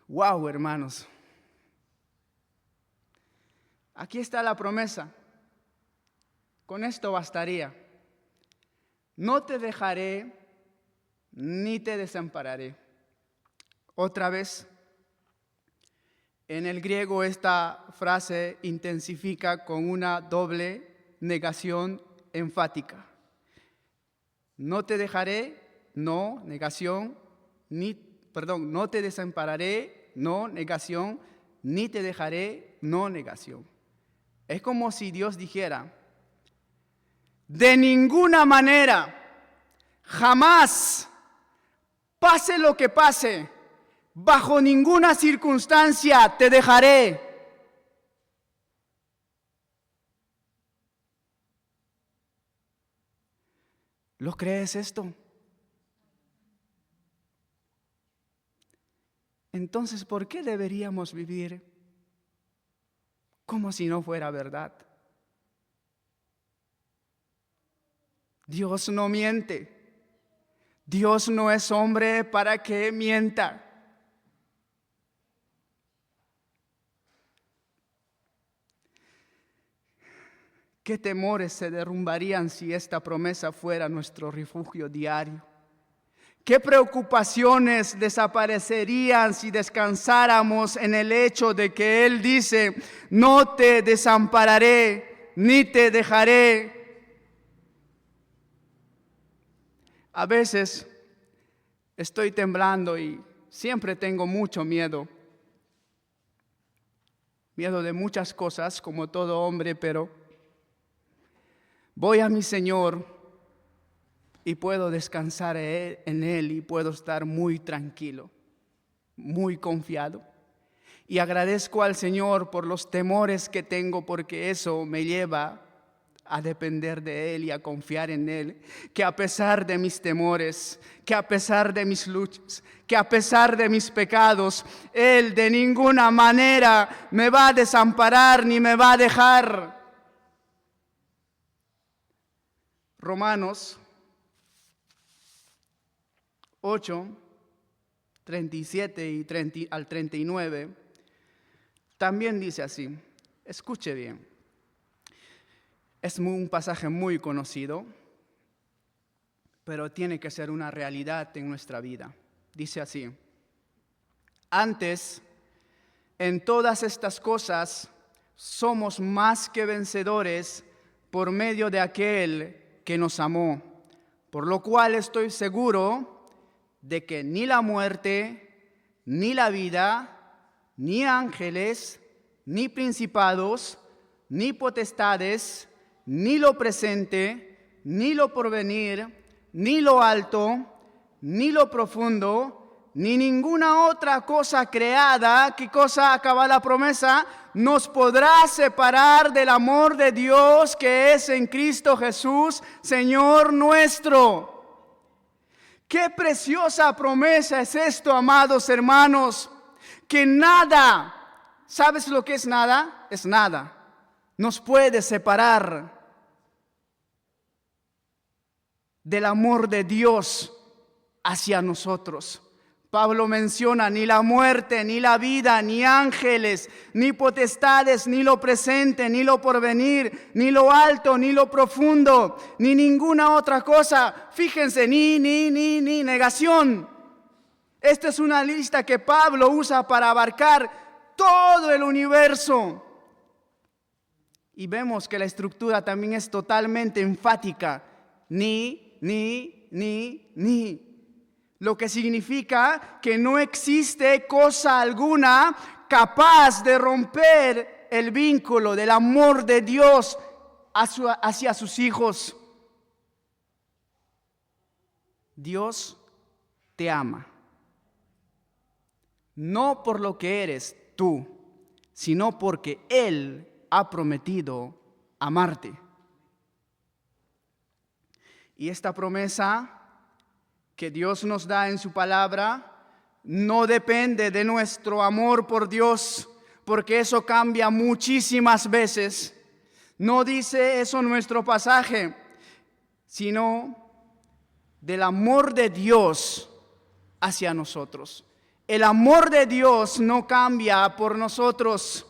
Wow, hermanos. Aquí está la promesa. Con esto bastaría. No te dejaré ni te desampararé. Otra vez, en el griego esta frase intensifica con una doble negación enfática. No te dejaré, no, negación, no te desampararé, no, negación, ni te dejaré, no, negación. Es como si Dios dijera, de ninguna manera, jamás, pase lo que pase, bajo ninguna circunstancia te dejaré. ¿Lo crees esto? Entonces, ¿por qué deberíamos vivir como si no fuera verdad? Dios no miente. Dios no es hombre para que mienta. ¿Qué temores se derrumbarían si esta promesa fuera nuestro refugio diario? ¿Qué preocupaciones desaparecerían si descansáramos en el hecho de que Él dice, no te desampararé, ni te dejaré? A veces estoy temblando y siempre tengo mucho miedo. Miedo de muchas cosas, como todo hombre, pero voy a mi Señor y puedo descansar en Él y puedo estar muy tranquilo, muy confiado. Y agradezco al Señor por los temores que tengo, porque eso me lleva a depender de Él y a confiar en Él, que a pesar de mis temores, que a pesar de mis luchas, que a pesar de mis pecados, Él de ninguna manera me va a desamparar ni me va a dejar. Romanos 8, 37 al 39, también dice así, escuche bien. Es un pasaje muy conocido, pero tiene que ser una realidad en nuestra vida. Dice así: antes, en todas estas cosas, somos más que vencedores por medio de aquel que nos amó, por lo cual estoy seguro de que ni la muerte, ni la vida, ni ángeles, ni principados, ni potestades, ni lo presente, ni lo porvenir, ni lo alto, ni lo profundo, ni ninguna otra cosa creada, ¿qué cosa acaba la promesa? Nos podrá separar del amor de Dios que es en Cristo Jesús, Señor nuestro. Qué preciosa promesa es esto, amados hermanos, que nada, ¿sabes lo que es nada? Es nada, nos puede separar del amor de Dios hacia nosotros. Pablo menciona ni la muerte, ni la vida, ni ángeles, ni potestades, ni lo presente, ni lo porvenir, ni lo alto, ni lo profundo, ni ninguna otra cosa. Fíjense, ni, negación. Esta es una lista que Pablo usa para abarcar todo el universo. Y vemos que la estructura también es totalmente enfática. Ni. Lo que significa que no existe cosa alguna capaz de romper el vínculo del amor de Dios hacia sus hijos. Dios te ama. No por lo que eres tú, sino porque Él ha prometido amarte. Y esta promesa que Dios nos da en su palabra no depende de nuestro amor por Dios, porque eso cambia muchísimas veces. No dice eso nuestro pasaje, sino del amor de Dios hacia nosotros. El amor de Dios no cambia por nosotros.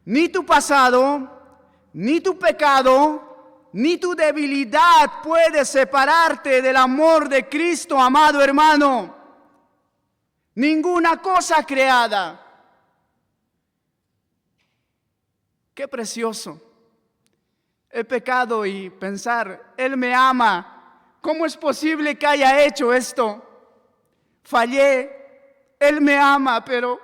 Ni tu pasado, ni tu pecado, ni tu debilidad puede separarte del amor de Cristo, amado hermano. Ninguna cosa creada. Qué precioso. He pecado y pensar, Él me ama. ¿Cómo es posible que haya hecho esto? Fallé. Él me ama, pero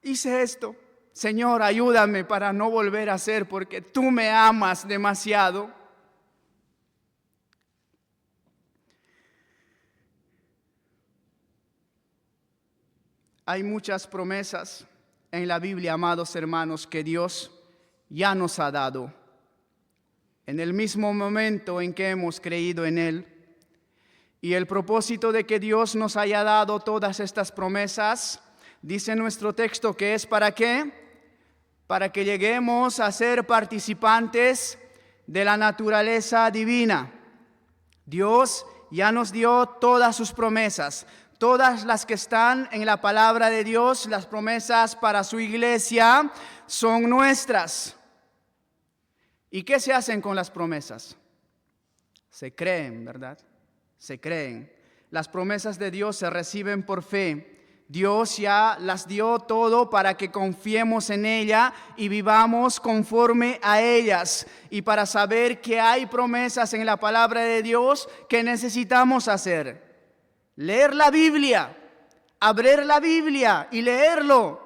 hice esto. Señor, ayúdame para no volver a hacer, porque tú me amas demasiado. Hay muchas promesas en la Biblia, amados hermanos, que Dios ya nos ha dado. En el mismo momento en que hemos creído en Él. Y el propósito de que Dios nos haya dado todas estas promesas, dice nuestro texto que es ¿para qué? Para que lleguemos a ser participantes de la naturaleza divina. Dios ya nos dio todas sus promesas, todas las que están en la palabra de Dios, las promesas para su iglesia son nuestras. ¿Y qué se hacen con las promesas? Se creen, ¿verdad? Se creen. Las promesas de Dios se reciben por fe. Dios ya las dio todo para que confiemos en ella y vivamos conforme a ellas. Y para saber que hay promesas en la palabra de Dios, ¿qué necesitamos hacer? Leer la Biblia, abrir la Biblia y leerlo.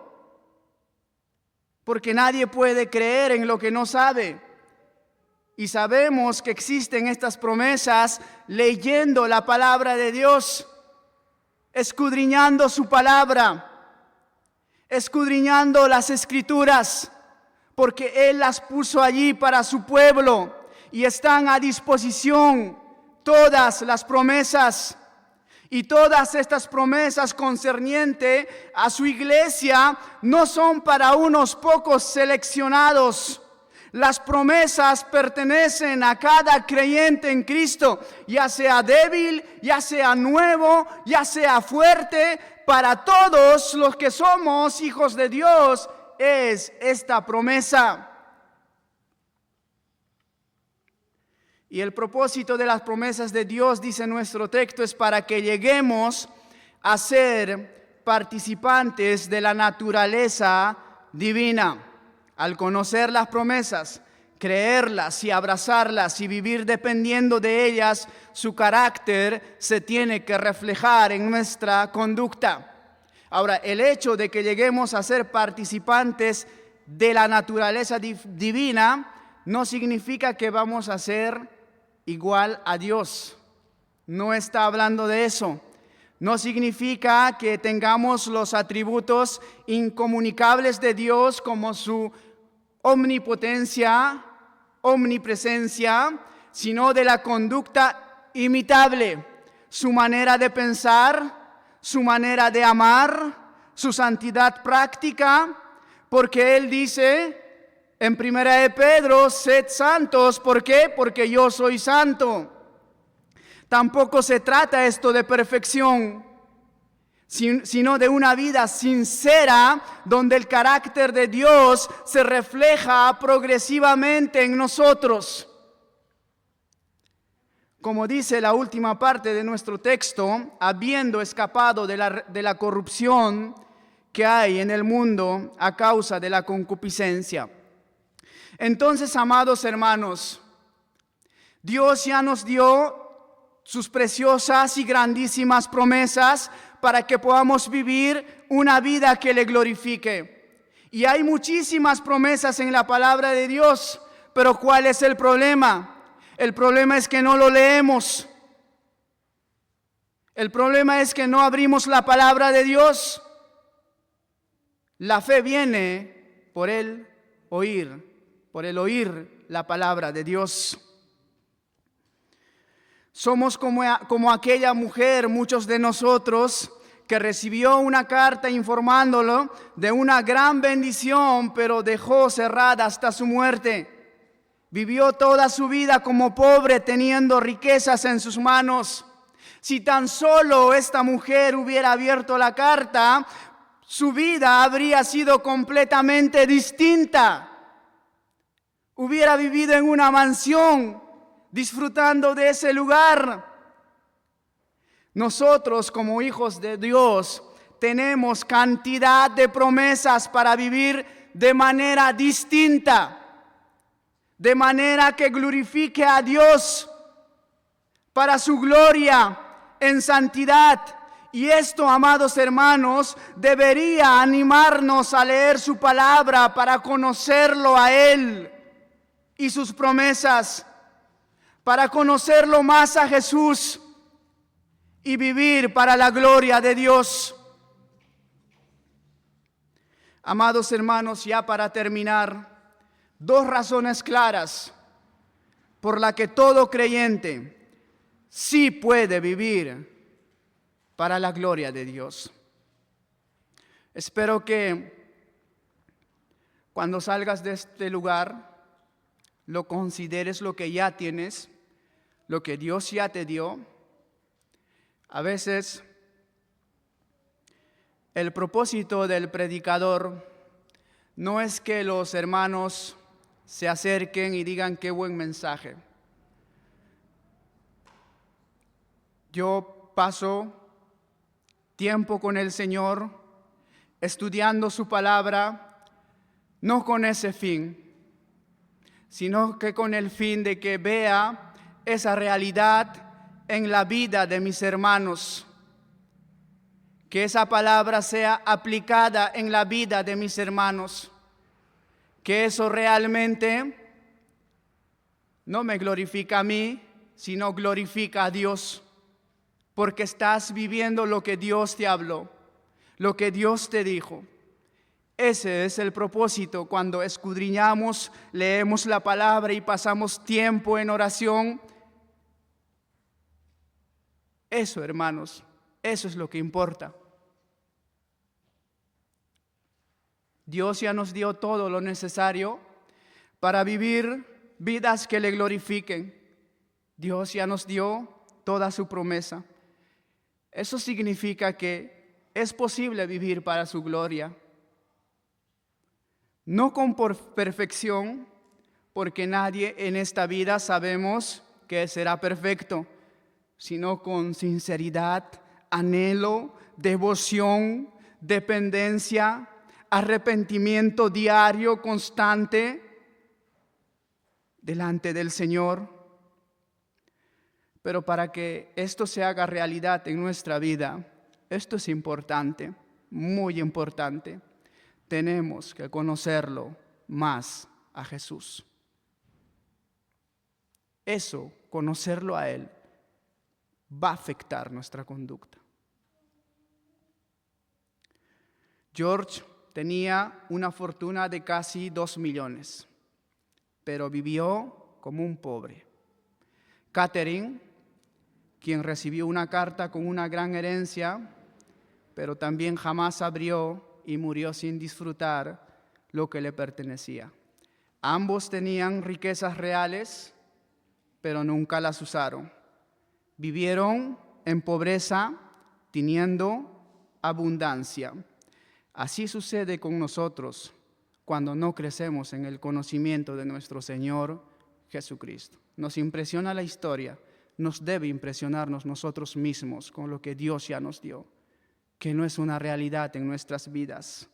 Porque nadie puede creer en lo que no sabe. Y sabemos que existen estas promesas leyendo la palabra de Dios, escudriñando su palabra, escudriñando las escrituras, porque Él las puso allí para su pueblo y están a disposición todas las promesas. Y todas estas promesas concernientes a su iglesia no son para unos pocos seleccionados. Las promesas pertenecen a cada creyente en Cristo, ya sea débil, ya sea nuevo, ya sea fuerte. Para todos los que somos hijos de Dios es esta promesa. Y el propósito de las promesas de Dios, dice nuestro texto, es para que lleguemos a ser participantes de la naturaleza divina. Al conocer las promesas, creerlas y abrazarlas y vivir dependiendo de ellas, su carácter se tiene que reflejar en nuestra conducta. Ahora, el hecho de que lleguemos a ser participantes de la naturaleza divina no significa que vamos a ser igual a Dios. No está hablando de eso. No significa que tengamos los atributos incomunicables de Dios como su omnipotencia, omnipresencia, sino de la conducta imitable, su manera de pensar, su manera de amar, su santidad práctica, porque Él dice en 1 de Pedro, sed santos, ¿por qué? Porque yo soy santo. Tampoco se trata esto de perfección, sino de una vida sincera donde el carácter de Dios se refleja progresivamente en nosotros. Como dice la última parte de nuestro texto, habiendo escapado de la corrupción que hay en el mundo a causa de la concupiscencia. Entonces, amados hermanos, Dios ya nos dio sus preciosas y grandísimas promesas para que podamos vivir una vida que le glorifique. Y hay muchísimas promesas en la palabra de Dios, pero ¿cuál es el problema? El problema es que no lo leemos. El problema es que no abrimos la palabra de Dios. La fe viene por el oír la palabra de Dios. Somos como aquella mujer, muchos de nosotros, que recibió una carta informándolo de una gran bendición, pero dejó cerrada hasta su muerte. Vivió toda su vida como pobre, teniendo riquezas en sus manos. Si tan solo esta mujer hubiera abierto la carta, su vida habría sido completamente distinta. Hubiera vivido en una mansión, disfrutando de ese lugar. Nosotros, como hijos de Dios, tenemos cantidad de promesas para vivir de manera distinta, de manera que glorifique a Dios para su gloria en santidad. Y esto, amados hermanos, debería animarnos a leer su palabra para conocerlo a Él y sus promesas, para conocerlo más a Jesús y vivir para la gloria de Dios. Amados hermanos, ya para terminar, 2 razones claras por la que todo creyente sí puede vivir para la gloria de Dios. Espero que cuando salgas de este lugar, lo consideres lo que ya tienes, lo que Dios ya te dio. A veces el propósito del predicador no es que los hermanos se acerquen y digan qué buen mensaje. Yo paso tiempo con el Señor, estudiando su palabra, no con ese fin, sino que con el fin de que vea esa realidad en la vida de mis hermanos, que esa palabra sea aplicada en la vida de mis hermanos, que eso realmente no me glorifica a mí, sino glorifica a Dios, porque estás viviendo lo que Dios te habló, lo que Dios te dijo. Ese es el propósito cuando escudriñamos, leemos la palabra y pasamos tiempo en oración. Eso, hermanos, eso es lo que importa. Dios ya nos dio todo lo necesario para vivir vidas que le glorifiquen. Dios ya nos dio toda su promesa. Eso significa que es posible vivir para su gloria. No con perfección, porque nadie en esta vida sabemos que será perfecto, sino con sinceridad, anhelo, devoción, dependencia, arrepentimiento diario, constante, delante del Señor. Pero para que esto se haga realidad en nuestra vida, esto es importante, muy importante. Tenemos que conocerlo más a Jesús. Eso, conocerlo a Él, va a afectar nuestra conducta. George tenía una fortuna de casi 2 millones, pero vivió como un pobre. Catherine, quien recibió una carta con una gran herencia, pero también jamás abrió y murió sin disfrutar lo que le pertenecía. Ambos tenían riquezas reales, pero nunca las usaron. Vivieron en pobreza, teniendo abundancia. Así sucede con nosotros cuando no crecemos en el conocimiento de nuestro Señor Jesucristo. Nos impresiona la historia, nos debe impresionarnos nosotros mismos con lo que Dios ya nos dio, que no es una realidad en nuestras vidas.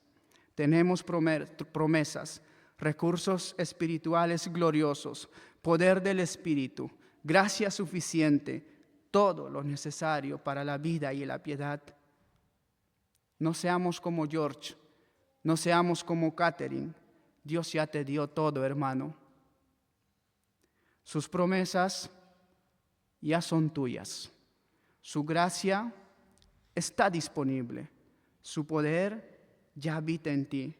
Tenemos promesas, recursos espirituales gloriosos, poder del Espíritu, gracia suficiente, todo lo necesario para la vida y la piedad. No seamos como George, no seamos como Catherine. Dios ya te dio todo, hermano. Sus promesas ya son tuyas. Su gracia está disponible. Su poder ya habita en ti.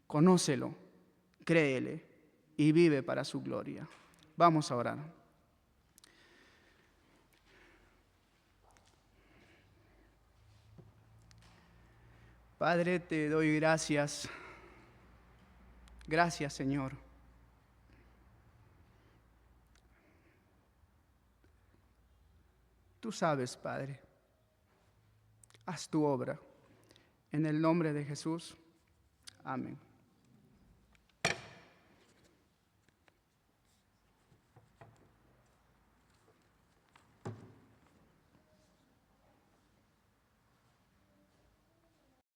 Conócelo, créele y vive para su gloria. Vamos a orar. Padre, te doy gracias. Gracias, Señor. Tú sabes, Padre. Haz tu obra. En el nombre de Jesús. Amén.